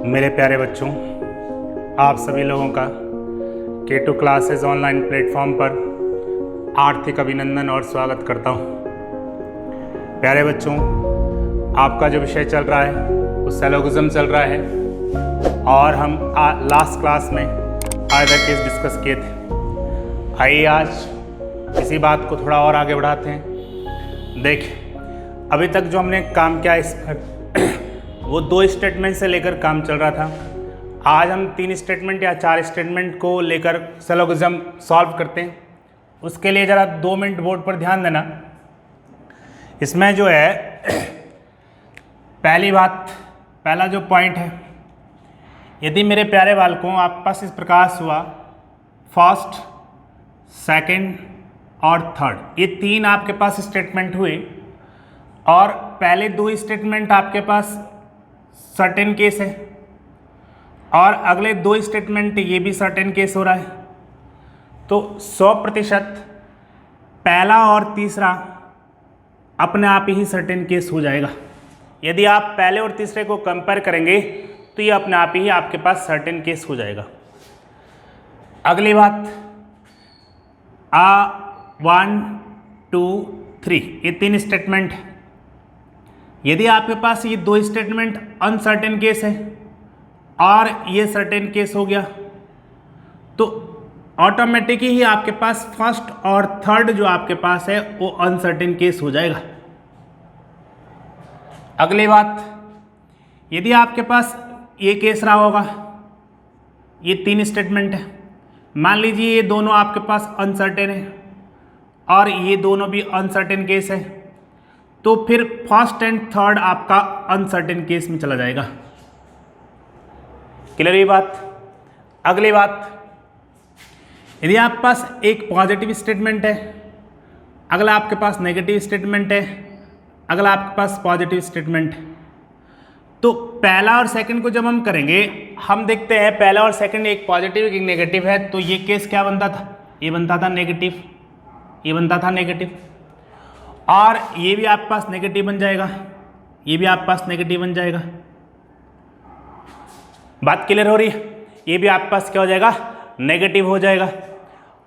मेरे प्यारे बच्चों, आप सभी लोगों का K2 क्लासेस ऑनलाइन प्लेटफॉर्म पर आर्थिक अभिनंदन और स्वागत करता हूं। प्यारे बच्चों, आपका जो विषय चल रहा है वो सिलोगिज्म चल रहा है और हम लास्ट क्लास में आइदर केस डिस्कस किए थे। आइए आज इसी बात को थोड़ा और आगे बढ़ाते हैं। देखिए, अभी तक जो हमने काम किया इस पर वो 2 स्टेटमेंट से लेकर काम चल रहा था। आज हम 3 स्टेटमेंट या 4 स्टेटमेंट को लेकर सिलोगिज्म सॉल्व करते हैं। उसके लिए ज़रा 2 मिनट बोर्ड पर ध्यान देना। इसमें जो है पहला जो पॉइंट है, यदि मेरे प्यारे बालकों आपके पास इस प्रकार हुआ फर्स्ट, सेकंड और थर्ड, ये 3 आपके पास स्टेटमेंट हुए और पहले 2 स्टेटमेंट आपके पास सर्टेन केस है और अगले 2 स्टेटमेंट ये भी सर्टेन केस हो रहा है। तो 100% पहला और तीसरा अपने आप ही सर्टेन केस हो जाएगा। यदि आप पहले और तीसरे को कंपेयर करेंगे तो ये अपने आप ही आपके पास सर्टेन केस हो जाएगा। अगली बात 1, 2, 3 ये 3 स्टेटमेंट है। यदि आपके पास ये 2 स्टेटमेंट अनसर्टेन केस है और ये सर्टेन केस हो गया तो ऑटोमेटिक ही आपके पास फर्स्ट और थर्ड जो आपके पास है वो अनसर्टेन केस हो जाएगा। अगली बात, यदि आपके पास ये केस रहा होगा, ये 3 स्टेटमेंट है, मान लीजिए ये दोनों आपके पास अनसर्टेन है और ये दोनों भी अनसर्टेन केस है, तो फिर फर्स्ट एंड थर्ड आपका अनसर्टेन केस में चला जाएगा। क्लियर ये बात। अगली बात, यदि आपके पास एक पॉजिटिव स्टेटमेंट है, अगला आपके पास नेगेटिव स्टेटमेंट है, अगला आपके पास पॉजिटिव स्टेटमेंट है, तो पहला और सेकंड को जब हम करेंगे, हम देखते हैं पहला और सेकंड एक पॉजिटिव एक नेगेटिव है, तो ये केस क्या बनता था? ये बनता था नेगेटिव, ये बनता था नेगेटिव, और ये भी आपके पास नेगेटिव बन जाएगा, ये भी आपके पास नेगेटिव बन जाएगा। बात क्लियर हो रही है? ये भी आपके पास क्या हो जाएगा? नेगेटिव हो जाएगा।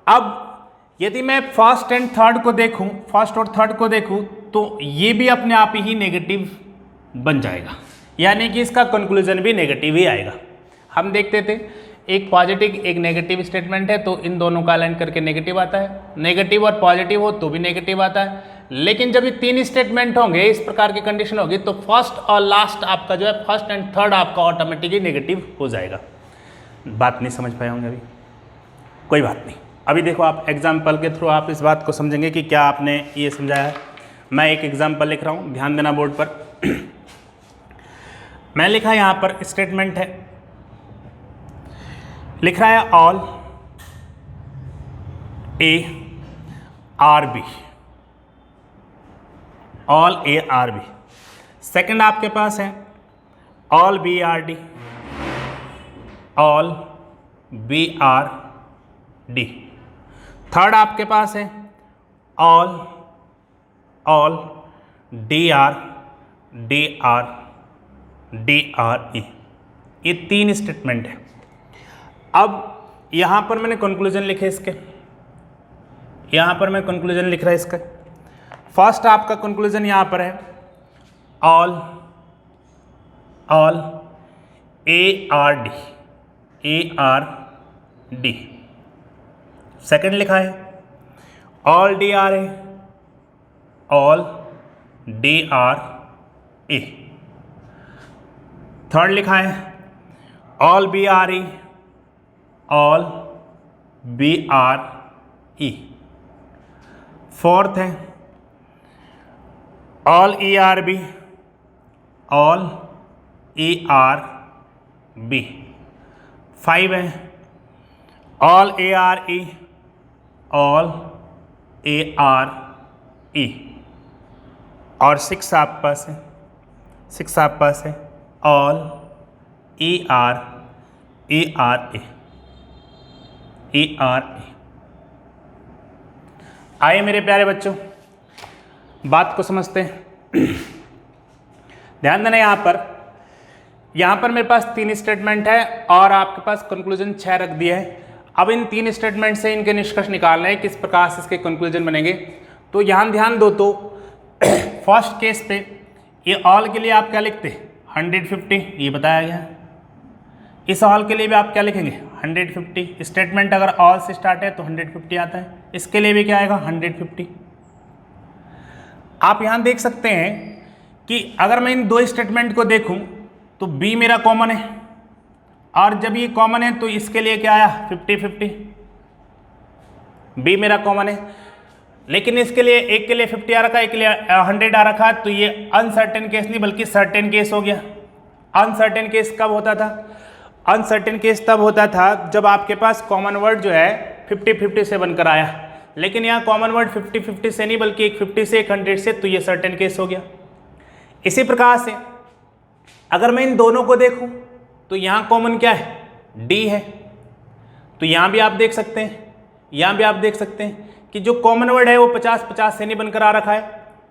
अब यदि मैं फर्स्ट एंड थर्ड को देखूं, फर्स्ट और थर्ड को देखूं, तो ये भी अपने आप ही नेगेटिव बन जाएगा, यानी कि इसका कंक्लूजन भी नेगेटिव ही आएगा। हम देखते थे एक पॉजिटिव एक नेगेटिव स्टेटमेंट है तो इन दोनों का अलाइन करके नेगेटिव आता है, नेगेटिव और पॉजिटिव हो तो भी नेगेटिव आता है। लेकिन जब ये 3 स्टेटमेंट होंगे, इस प्रकार की कंडीशन होगी, तो फर्स्ट और लास्ट आपका जो है फर्स्ट एंड थर्ड आपका ऑटोमेटिकली नेगेटिव हो जाएगा। बात नहीं समझ पाए होंगे अभी? कोई बात नहीं, अभी देखो आप एग्जाम्पल के थ्रू आप इस बात को समझेंगे कि क्या आपने ये समझाया है। मैं एक एग्जाम्पल लिख रहा हूँ, ध्यान देना बोर्ड पर। मैं लिखा यहाँ पर स्टेटमेंट है, लिख रहा है all A are B, all A are B. Second आपके पास है all B R D, all B R D. Third आपके पास है ऑल डी आर ई। ये 3 स्टेटमेंट है। अब यहाँ पर मैंने कंक्लूजन लिखे इसके, यहाँ पर मैं कंक्लूजन लिख रहा है इसका। फर्स्ट आपका कंक्लूजन यहाँ पर है all A are D. Second लिखा है all D are A, all D are A. Third लिखा है all B are E, all B are E. Fourth है all E are B, all E are B. 5 है all A are E, all A are E. और 6 आपके पास है all E R A. आइए मेरे प्यारे बच्चों, बात को समझते हैं। ध्यान देना यहाँ पर यहाँ पर मेरे पास 3 स्टेटमेंट है और आपके पास कंक्लूजन 6 रख दिया है। अब इन 3 स्टेटमेंट से इनके निष्कर्ष निकालने हैं, किस प्रकार से इसके कंक्लूजन बनेंगे। तो यहाँ ध्यान दो, तो फर्स्ट केस पे ये ऑल के लिए आप क्या लिखते हैं 150, ये बताया गया। इस ऑल के लिए भी आप क्या लिखेंगे 150। स्टेटमेंट अगर ऑल से स्टार्ट है तो 150 आता है, इसके लिए भी क्या आएगा 150। आप यहाँ देख सकते हैं कि अगर मैं इन 2 स्टेटमेंट को देखूं तो बी मेरा कॉमन है, और जब ये कॉमन है तो इसके लिए क्या आया 50-50, बी मेरा कॉमन है। लेकिन इसके लिए एक के लिए 50 आ रखा है, एक के लिए 100 आ रखा है, तो ये अनसर्टेन केस नहीं बल्कि सर्टेन केस हो गया। अनसर्टेन केस कब होता था, अनसर्टेन केस तब होता था जब आपके पास कॉमन वर्ड जो है 50-50 से बनकर आया, लेकिन यहाँ कॉमन वर्ड 50-50 से नहीं बल्कि एक 50 से एक 100 से, तो ये सर्टेन केस हो गया। इसी प्रकार से अगर मैं इन दोनों को देखूं तो यहाँ कॉमन क्या है डी है, तो यहाँ भी आप देख सकते हैं, यहाँ भी आप देख सकते हैं कि जो कॉमन वर्ड है वो 50-50 से नहीं बनकर आ रखा है,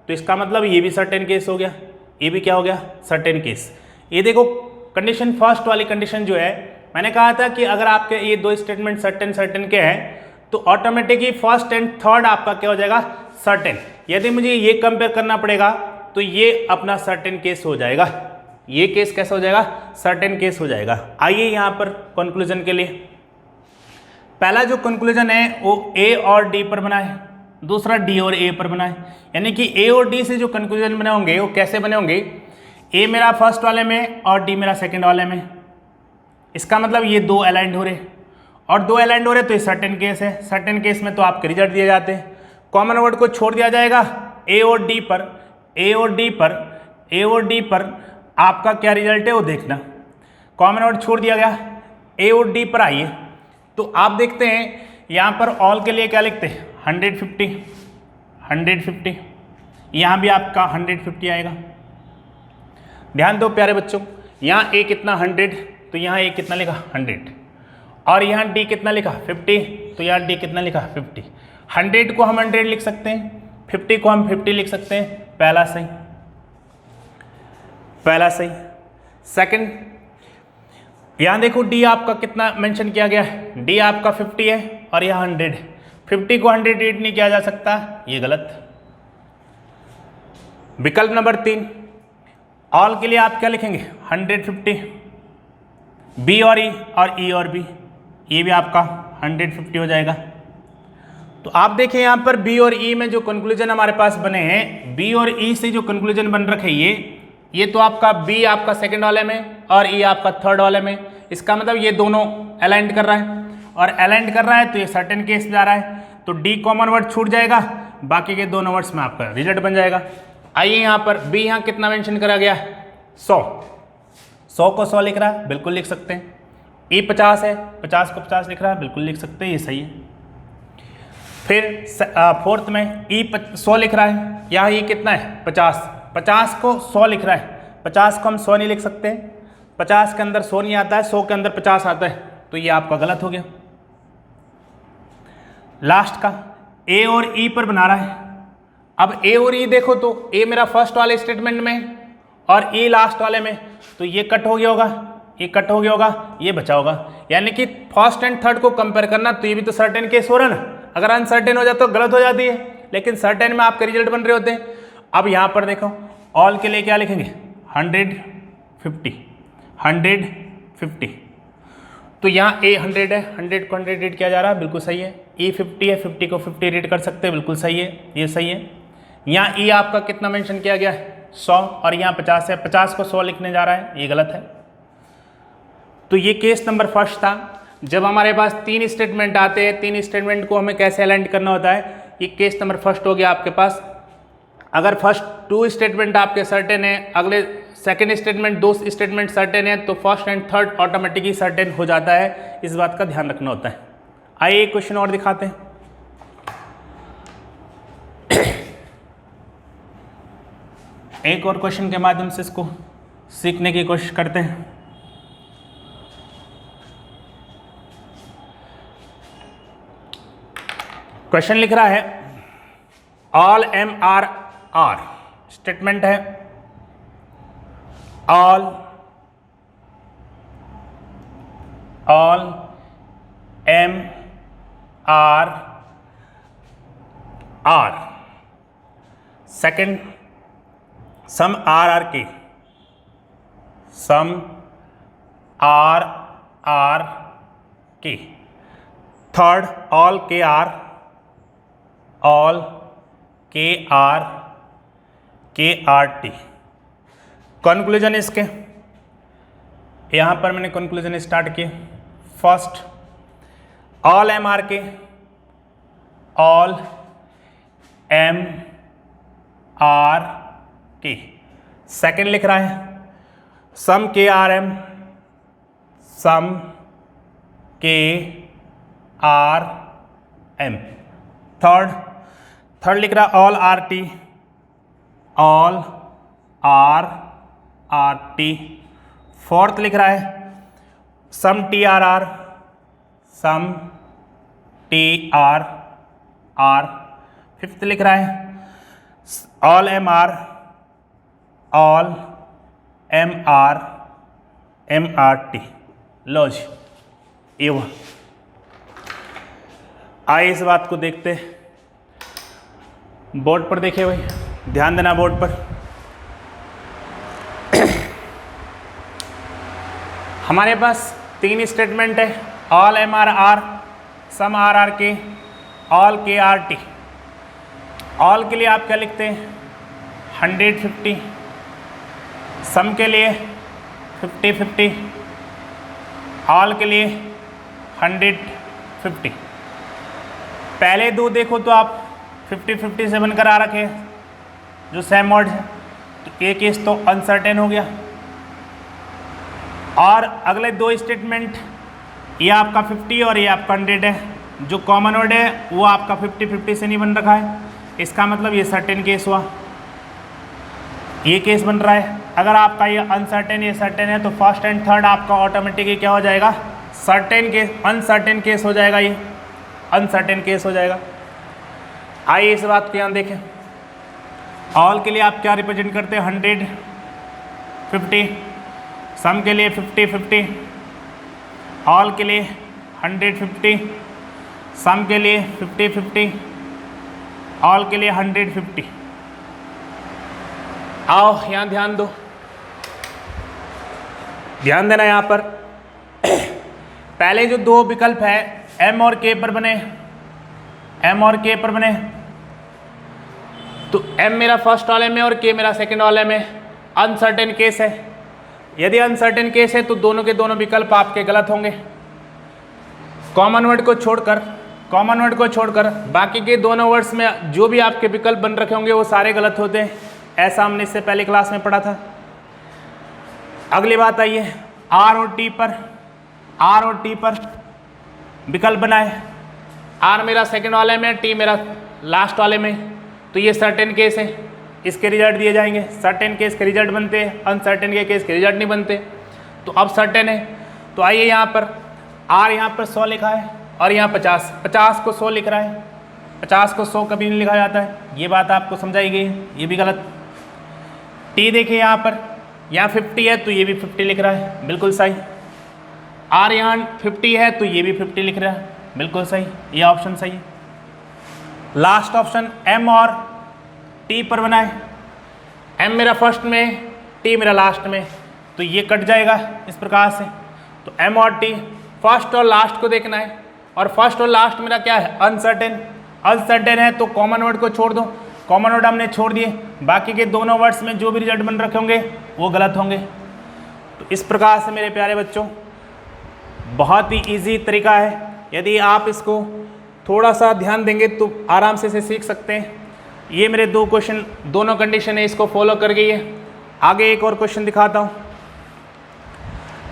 तो इसका मतलब ये भी सर्टेन केस हो गया, ये भी क्या हो गया सर्टेन केस। ये देखो कंडीशन फर्स्ट वाली कंडीशन जो है, मैंने कहा था कि अगर आपके ये 2 स्टेटमेंट सर्टेन के हैं तो ऑटोमेटिकली फर्स्ट एंड थर्ड आपका क्या हो जाएगा सर्टेन। यदि मुझे ये कंपेयर करना पड़ेगा तो ये अपना सर्टेन केस हो जाएगा, ये केस कैसा हो जाएगा सर्टेन केस हो जाएगा। आइए यहाँ पर कंक्लूजन के लिए, पहला जो कंक्लूजन है वो ए और डी पर बना है, दूसरा डी और ए पर बना है। यानी कि ए और डी से जो कंक्लूजन बने होंगे वो कैसे बने होंगे, ए मेरा फर्स्ट वाले में और डी मेरा सेकंड वाले में। इसका मतलब ये 2 अलाइंड हो रहे, और 2 अलाइंड हो रहे तो ये सर्टेन केस है। सर्टेन केस में तो आपके रिजल्ट दिए जाते हैं, कॉमन वर्ड को छोड़ दिया जाएगा ए और डी पर, ए और डी पर, ए और डी पर आपका क्या रिजल्ट है वो देखना। कॉमन वर्ड छोड़ दिया गया, ए और डी पर आइए तो आप देखते हैं यहाँ पर ऑल के लिए क्या लिखते हैं 150, 150, यहाँ भी आपका 150 आएगा। ध्यान दो प्यारे बच्चों, यहाँ ए कितना 100, तो यहाँ ए कितना लिखा 100, और यहाँ डी कितना लिखा 50, तो यहाँ डी कितना लिखा 50। 100 को हम 100 लिख सकते हैं, 50 को हम 50 लिख सकते हैं, पहला सही, पहला सही। सेकंड, यहाँ देखो डी आपका कितना मेंशन किया गया है, डी आपका 50 है और यहाँ 100, 50 को 100 रीड नहीं किया जा सकता, ये गलत। विकल्प नंबर 3, ऑल के लिए आप क्या लिखेंगे 150, बी और ई और बी, ये भी आपका 150 हो जाएगा। तो आप देखें यहाँ पर बी और ई में जो कंक्लूजन हमारे पास बने हैं, बी और ई से जो कंक्लूजन बन रखे ये तो आपका बी आपका सेकंड वाले में और ई आपका थर्ड वाले में। इसका मतलब ये दोनों अलाइंड कर रहा है, और अलाइंड कर रहा है तो ये सर्टेन केस जा रहा है, तो डी कॉमन वर्ड छूट जाएगा, बाकी के दोनों वर्ड्स में आपका रिजल्ट बन जाएगा। आइए यहाँ पर बी यहाँ कितना मेंशन करा गया 100, 100 को 100 लिख रहा है, बिल्कुल लिख सकते हैं। ई 50 है, 50 को 50 लिख रहा है, बिल्कुल लिख सकते हैं, ये सही है। फिर फोर्थ में ई 100 लिख रहा है, यहाँ ये कितना है 50, 50 को 100 लिख रहा है, 50 को हम 100 नहीं लिख सकते, 50 के अंदर 100 नहीं आता है, 100 के अंदर 50 आता है, तो ये आपका गलत हो गया। लास्ट का ए और ई पर बना रहा है, अब ए और ई देखो तो ए मेरा फर्स्ट वाले स्टेटमेंट में और ई लास्ट वाले में, तो ये कट हो गया होगा, ये कट हो गया होगा, ये बचा होगा। यानी कि फर्स्ट एंड थर्ड को कंपेयर करना, तो ये भी तो सर्टेन केस हो रहा है ना, अगर अनसर्टेन हो जाए तो गलत हो जाती है, लेकिन सर्टेन में आपके रिजल्ट बन रहे होते हैं। अब यहाँ पर देखो ऑल के लिए क्या लिखेंगे 150, 150, तो यहाँ ए 100 है, 100 को 100 रीड किया जा रहा है, बिल्कुल सही है। ई 50 है, 50 को 50 रीड कर सकते हैं, बिल्कुल सही है, ये सही है। यहाँ ई आपका कितना मेंशन किया गया है 100, और यहाँ 50 है, 50 को 100 लिखने जा रहा है, ये गलत है। तो ये केस नंबर फर्स्ट था। जब हमारे पास 3 स्टेटमेंट आते हैं, 3 स्टेटमेंट को हमें कैसे अलाइन करना होता है, ये केस नंबर फर्स्ट हो गया आपके पास। अगर फर्स्ट 2 स्टेटमेंट आपके सर्टेन है, अगले सेकेंड स्टेटमेंट 2 स्टेटमेंट सर्टेन है, तो first and third automatically certain हो जाता है, इस बात का ध्यान रखना होता है। आइए एक क्वेश्चन और दिखाते हैं। एक और क्वेश्चन के माध्यम से इसको सीखने की कोशिश करते हैं। क्वेश्चन लिख रहा है ऑल MRR स्टेटमेंट है, all all M R R. Second, some R R K, some R R K. Third, all K R T. Conclusion इसके, यहां पर मैंने कंक्लूजन स्टार्ट किए। First, all M R K, all M R K. Second लिख रहा है some K R M, सम K R M. Third लिख रहा है all R T, all R are T. Fourth लिख रहा है some T are R, some T are R. Fifth लिख रहा है ऑल एम आर टी। लो जी, ये वो। आइए इस बात को देखते, बोर्ड पर देखिए भाई, ध्यान देना बोर्ड पर। हमारे पास 3 स्टेटमेंट है, all M R R, some R R K, all K R T. All के लिए आप क्या लिखते हैं 100-50, सम के लिए 50-50, ऑल के लिए 100-50। पहले दो देखो तो आप 50-50 से बनकर आ रखे जो सेम वर्ड है, तो एक केस तो अनसर्टेन हो गया। और अगले दो स्टेटमेंट, ये आपका 50 और ये आपका 100 है, जो कॉमन वर्ड है वो आपका 50-50 से नहीं बन रखा है, इसका मतलब ये सर्टेन केस हुआ, ये केस बन रहा है। अगर आपका ये अनसर्टेन ये सर्टेन है तो फर्स्ट एंड थर्ड आपका ऑटोमेटिकली क्या हो जाएगा, सर्टेन केस, अनसर्टेन केस हो जाएगा, ये अनसर्टेन केस हो जाएगा। आइए इस बात को यहाँ देखें। ऑल के लिए आप क्या रिप्रेजेंट करते हैं 100-50, सम के लिए 50-50, ऑल के लिए 100-50, सम के लिए 50-50, ऑल के लिए 100-50। आओ यहाँ ध्यान दो, ध्यान देना यहाँ पर। पहले जो दो विकल्प है एम और के पर बने, एम और के पर बने, तो एम मेरा फर्स्ट कॉलम में और के मेरा सेकंड कॉलम में। अनसर्टेन केस है, यदि अनसर्टेन केस है तो दोनों के दोनों विकल्प आपके गलत होंगे। कॉमन वर्ड को छोड़कर बाकी के दोनों वर्ड्स में जो भी आपके विकल्प बन रखे होंगे वो सारे गलत होते हैं, ऐसा हमने इससे पहले क्लास में पढ़ा था। अगली बात आई है आर और टी पर विकल्प बनाए। आर मेरा सेकंड वाले में, टी मेरा लास्ट वाले में, तो ये सर्टेन केस है, इसके रिजल्ट दिए जाएंगे। सर्टेन केस के रिजल्ट बनते हैं, अनसर्टेन के केस के रिजल्ट नहीं बनते। तो अब सर्टेन है, तो आइए यहाँ पर आर यहाँ पर 100 लिखा है और यहाँ 50 को 100 लिख रहा है, 50 को 100 कभी नहीं लिखा जाता है, ये बात आपको समझाई गई है, ये भी गलत। टी देखिए यहाँ पर, यहाँ 50 है तो ये भी 50 लिख रहा है, बिल्कुल सही। आर यहाँ 50 है तो ये भी 50 लिख रहा है, बिल्कुल सही, ये ऑप्शन सही है। लास्ट ऑप्शन एम और टी पर बनाए, एम मेरा फर्स्ट में, टी मेरा लास्ट में, तो ये कट जाएगा इस प्रकार से। तो एम और टी, फर्स्ट और लास्ट को देखना है, और फर्स्ट और लास्ट मेरा क्या है अनसर्टेन है, तो कॉमन वर्ड को छोड़ दो। कॉमन वर्ड हमने छोड़ दिए, बाकी के दोनों वर्ड्स में जो भी रिजल्ट बन रखे होंगे वो गलत होंगे। तो इस प्रकार से मेरे प्यारे बच्चों बहुत ही इजी तरीका है, यदि आप इसको थोड़ा सा ध्यान देंगे तो आराम से इसे सीख सकते हैं। ये मेरे दो क्वेश्चन, दोनों कंडीशन है, इसको फॉलो कर गई है। आगे एक और क्वेश्चन दिखाता हूँ,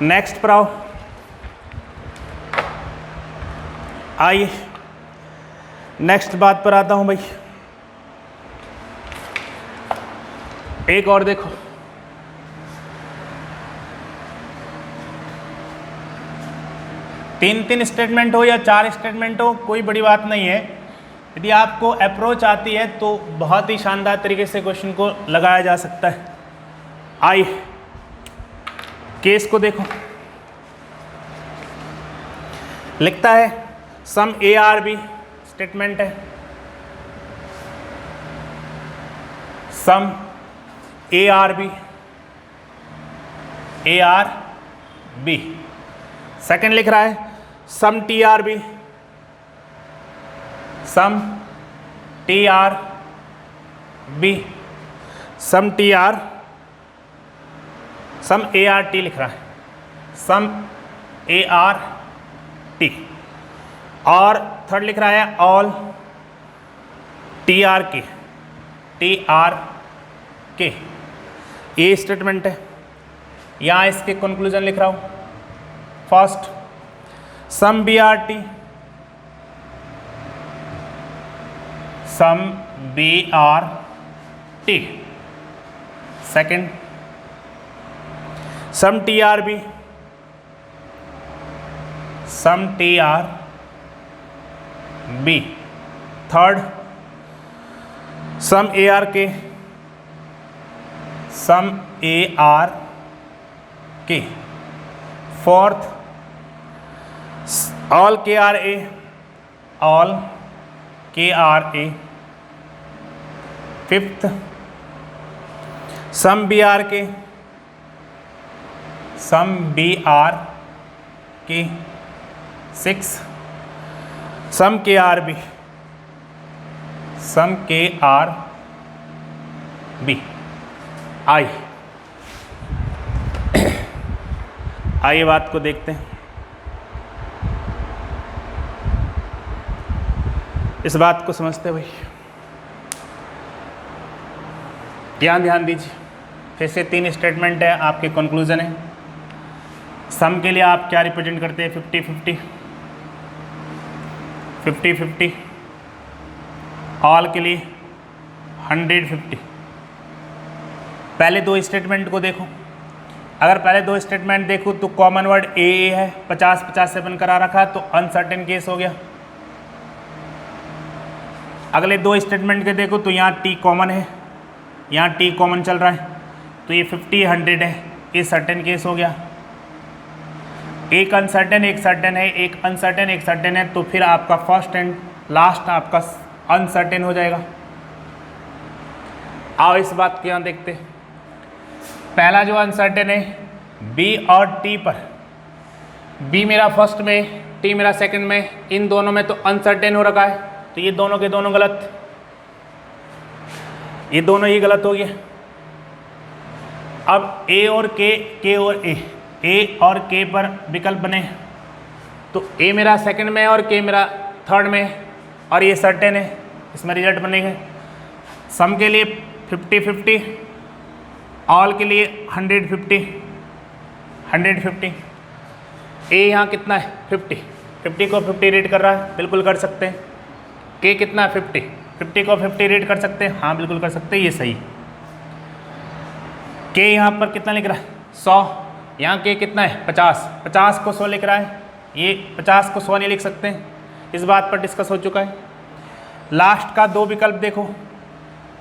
नेक्स्ट पर आओ। आइए नेक्स्ट बात पर आता हूँ भाई। एक और देखो, तीन स्टेटमेंट हो या 4 स्टेटमेंट हो, कोई बड़ी बात नहीं है। यदि आपको अप्रोच आती है तो बहुत ही शानदार तरीके से क्वेश्चन को लगाया जा सकता है। आइए केस को देखो, लिखता है some A are B statement है, some A are B. Second लिख रहा है some T are B, some T are B, some T are, some A are T लिख रहा है, सम ए आर टी। और थर्ड लिख रहा है all T are K, T are K. ये स्टेटमेंट है। यहाँ इसके कंक्लूजन लिख रहा हूँ। First some B R T, some B R T. Second some T are B, some T are B. Third some A R K, some A R K. Fourth all K R A, all K R A. Fifth some B R K, some B R K. Six some K R B, some K R B. आइए बात को देखते हैं। इस बात को समझते भाई, ध्यान दीजिए। फिर से 3 स्टेटमेंट है, आपके कंक्लूजन है। सम के लिए आप क्या रिप्रेजेंट करते हैं? 50-50, 50-50। ऑल के लिए 100-50। पहले 2 स्टेटमेंट को देखो। अगर पहले 2 स्टेटमेंट देखो तो कॉमन वर्ड ए है, 50-50 से बनकर आ रखा, तो अनसर्टेन केस हो गया। अगले 2 स्टेटमेंट के देखो तो यहाँ टी कॉमन है, यहाँ टी कॉमन चल रहा है, तो ये 50-100 है, ये सर्टेन केस हो गया। एक अनसर्टेन एक सर्टेन है, एक अनसर्टेन एक सर्टेन है, तो फिर आपका फर्स्ट एंड लास्ट आपका अनसर्टेन हो जाएगा। आओ इस बात को यहाँ देखते। पहला जो अनसर्टेन है बी और टी पर, बी मेरा फर्स्ट में, टी मेरा सेकंड में, इन दोनों में तो अनसर्टेन हो रखा है, तो ये दोनों के दोनों गलत, ये दोनों ही गलत हो गए। अब ए और के और ए और के पर विकल्प बने, तो ए मेरा सेकंड में और के मेरा थर्ड में, और ये सर्टेन है, इसमें रिजल्ट बनेंगे। सम के लिए 50-50, ऑल के लिए 100-50। ए यहाँ कितना है? 50 को 50 रीड कर रहा है, बिल्कुल कर सकते हैं। के कितना है? 50 को 50 रीड कर सकते हैं, हाँ बिल्कुल कर सकते हैं, ये सही। के यहाँ पर कितना लिख रहा है? 100। यहाँ के कितना है? 50 को 100 लिख रहा है, ये 50 को 100 नहीं लिख सकते हैं। इस बात पर डिस्कस हो चुका है। लास्ट का 2 विकल्प देखो,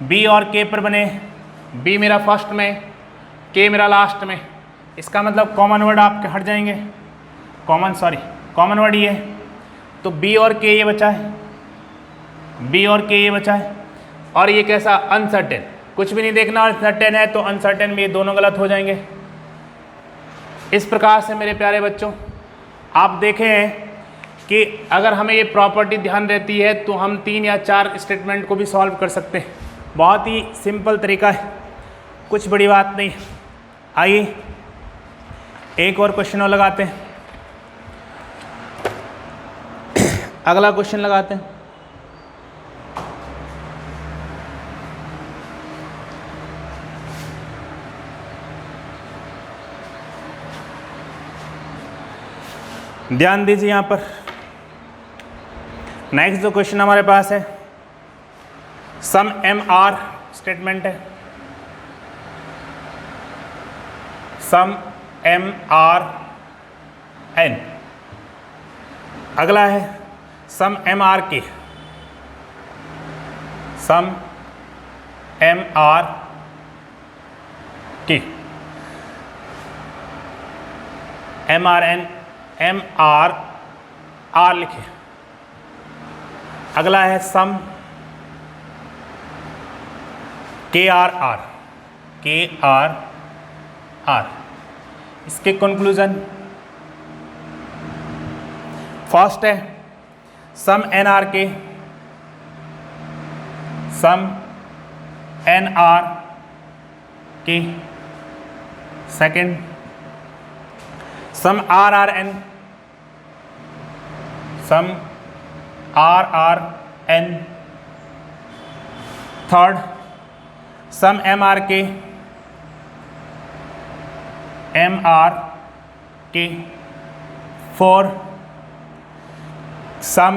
बी और के पर बने, बी मेरा फर्स्ट में, के मेरा लास्ट में, इसका मतलब कॉमन वर्ड आपके हट जाएंगे। कॉमन वर्ड ये है, तो बी और के ये बचा है, बी और के ये बचा है, और ये कैसा? अनसर्टेन, कुछ भी नहीं देखना, अनसर्टेन है तो अनसर्टेन में ये दोनों गलत हो जाएंगे। इस प्रकार से मेरे प्यारे बच्चों, आप देखें कि अगर हमें ये प्रॉपर्टी ध्यान रहती है तो हम 3 या 4 स्टेटमेंट को भी सॉल्व कर सकते हैं। बहुत ही सिंपल तरीका है, कुछ बड़ी बात नहीं। आइए एक और क्वेश्चन और लगाते हैं। अगला क्वेश्चन लगाते हैं। ध्यान दीजिए यहाँ पर। नेक्स्ट जो क्वेश्चन हमारे पास है, सम एम आर स्टेटमेंट है, सम एम आर एन। अगला है सम M R K, some M R K. M R N, M R R लिखे। अगला है some K R R, K R R. इसके कंक्लूजन फर्स्ट है some N R K, some N R K. Second some R R N, some R R N. Third some M R K, M R K. Four some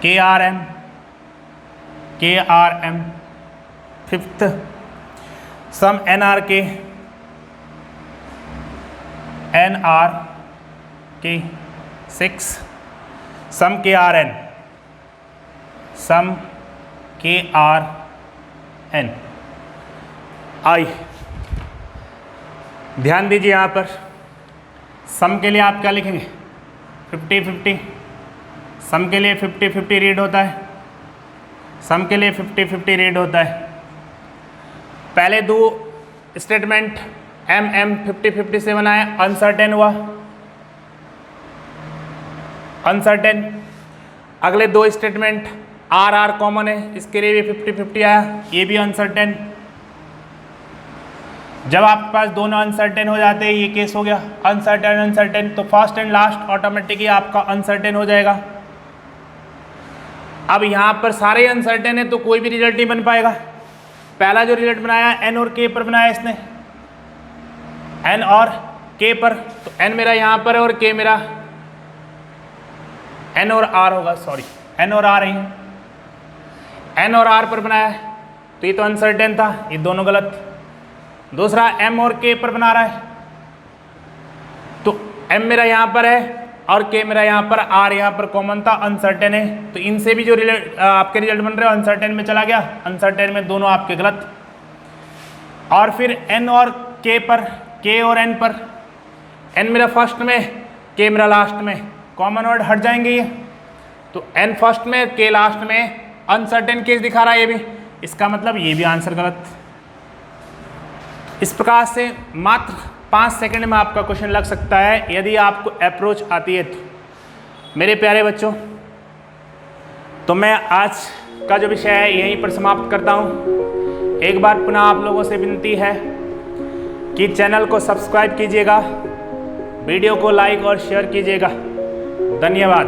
K R M, K R M. Fifth some N R K, N R K. Six some K are N, some K are N. आई ध्यान दीजिए यहाँ पर सम के लिए आप क्या लिखेंगे 50-50। सम के लिए 50-50 रीड होता है, सम के लिए 50-50 रीड होता है। पहले दो स्टेटमेंट एम एम 50-50 से बनाया, अनसर्टेन हुआ, अनसर्टेन। अगले दो स्टेटमेंट आर आर कॉमन है, इसके लिए भी 50-50 आया, ये भी अनसर्टेन। जब आपके पास दोनों अनसर्टेन हो जाते हैं, ये केस हो गया अनसर्टेन अनसर्टेन, तो फर्स्ट एंड लास्ट ऑटोमेटिकली आपका अनसर्टेन हो जाएगा। अब यहाँ पर सारे अनसर्टेन है तो कोई भी रिजल्ट नहीं बन पाएगा। पहला जो रिजल्ट बनाया एन और के पर बनाया इसने, एन और के पर, तो एन मेरा यहाँ पर है और के मेरा एन और आर होगा, सॉरी एन और आर है, एन और आर पर बनाया है तो ये तो अनसर्टेन था, ये दोनों गलत। दूसरा एम और के पर बना रहा है तो एम मेरा यहाँ पर है और के मेरा यहाँ पर, आर यहाँ पर कॉमन था, अनसर्टेन है, तो इनसे भी जो आपके रिजल्ट बन रहे हो अनसर्टेन में चला गया, अनसर्टेन में दोनों आपके गलत। और फिर एन और के पर, के और एन पर, एन मेरा फर्स्ट में, के मेरा लास्ट में, कॉमन वर्ड हट जाएंगे ये, तो एन फर्स्ट में के लास्ट में, अनसर्टेन केस दिखा रहा है ये भी, इसका मतलब ये भी आंसर गलत। इस प्रकार से मात्र 5 सेकंड में आपका क्वेश्चन लग सकता है यदि आपको अप्रोच आती है तो। मेरे प्यारे बच्चों, तो मैं आज का जो विषय है यहीं पर समाप्त करता हूँ। एक बार पुनः आप लोगों से विनती है कि चैनल को सब्सक्राइब कीजिएगा, वीडियो को लाइक और शेयर कीजिएगा। धन्यवाद।